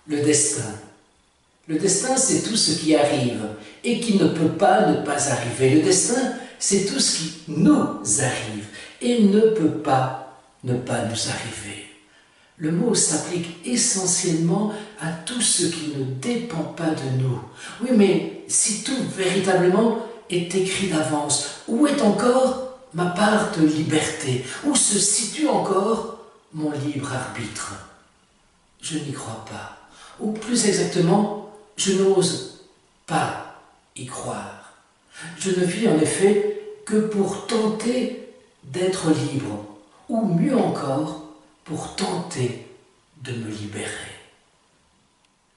Le destin. Le destin, c'est tout ce qui arrive et qui ne peut pas ne pas arriver. Le destin, c'est tout ce qui nous arrive et ne peut pas ne pas nous arriver. Le mot s'applique essentiellement à tout ce qui ne dépend pas de nous. Oui, mais si tout véritablement est écrit d'avance, où est encore ma part de liberté? Où se situe encore mon libre arbitre? Je n'y crois pas. Ou plus exactement, je n'ose pas y croire. Je ne vis en effet que pour tenter d'être libre, ou mieux encore, pour tenter de me libérer.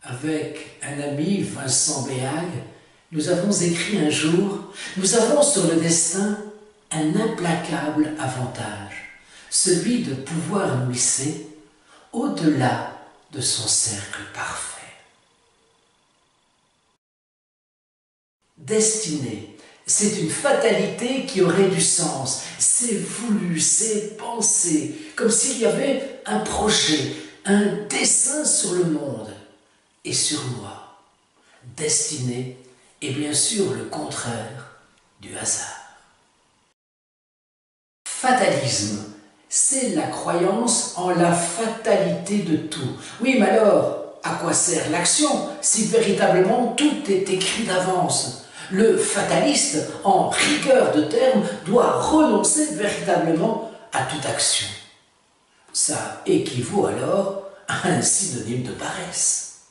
Avec un ami, Vincent Béhague, nous avons écrit un jour « Nous avons sur le destin un implacable avantage, celui de pouvoir nous hisser au-delà de son cercle parfait. » Destinée, c'est une fatalité qui aurait du sens. C'est voulu, c'est pensé, comme s'il y avait un projet, un dessein sur le monde et sur moi. Destinée est bien sûr le contraire du hasard. Fatalisme, c'est la croyance en la fatalité de tout. Oui, mais alors, à quoi sert l'action si véritablement tout est écrit d'avance ? Le fataliste, en rigueur de terme, doit renoncer véritablement à toute action. Ça équivaut alors à un synonyme de paresse.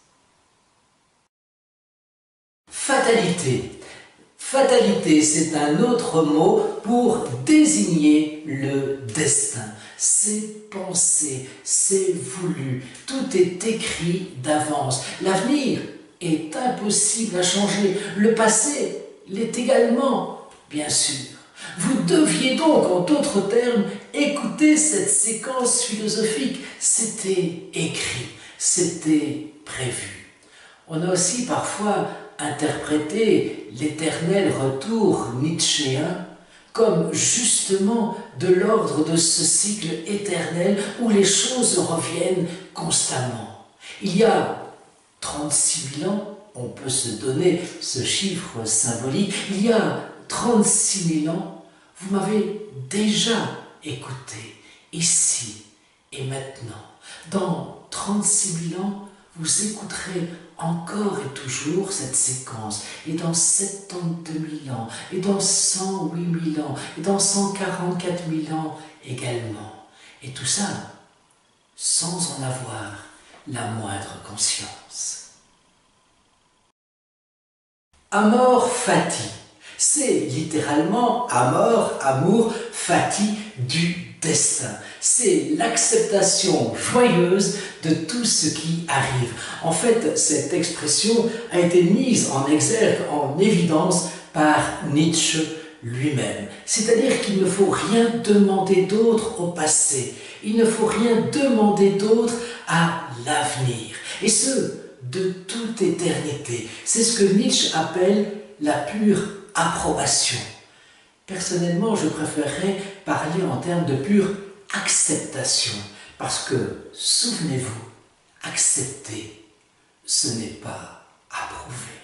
Fatalité. Fatalité, c'est un autre mot pour désigner le destin. C'est pensé, c'est voulu, tout est écrit d'avance. L'avenir est impossible à changer. Le passé l'est également, bien sûr. Vous deviez donc, en d'autres termes, écouter cette séquence philosophique. C'était écrit, c'était prévu. On a aussi parfois interprété l'éternel retour nietzschéen comme justement de l'ordre de ce cycle éternel où les choses reviennent constamment. Il y a 36 000 ans, on peut se donner ce chiffre symbolique, il y a 36 000 ans, vous m'avez déjà écouté, ici et maintenant. Dans 36 000 ans, vous écouterez encore et toujours cette séquence, et dans 72 000 ans, et dans 108 000 ans, et dans 144 000 ans également. Et tout ça, sans en avoir la moindre conscience. Amor fati, c'est littéralement amor, amour, fati, du destin. C'est l'acceptation joyeuse de tout ce qui arrive. En fait, cette expression a été mise en exergue, en évidence par Nietzsche lui-même. C'est-à-dire qu'il ne faut rien demander d'autre au passé. Il ne faut rien demander d'autre à l'avenir. Et ce, de toute éternité. C'est ce que Nietzsche appelle la pure approbation. Personnellement, je préférerais parler en termes de pure acceptation, parce que, souvenez-vous, accepter, ce n'est pas approuver.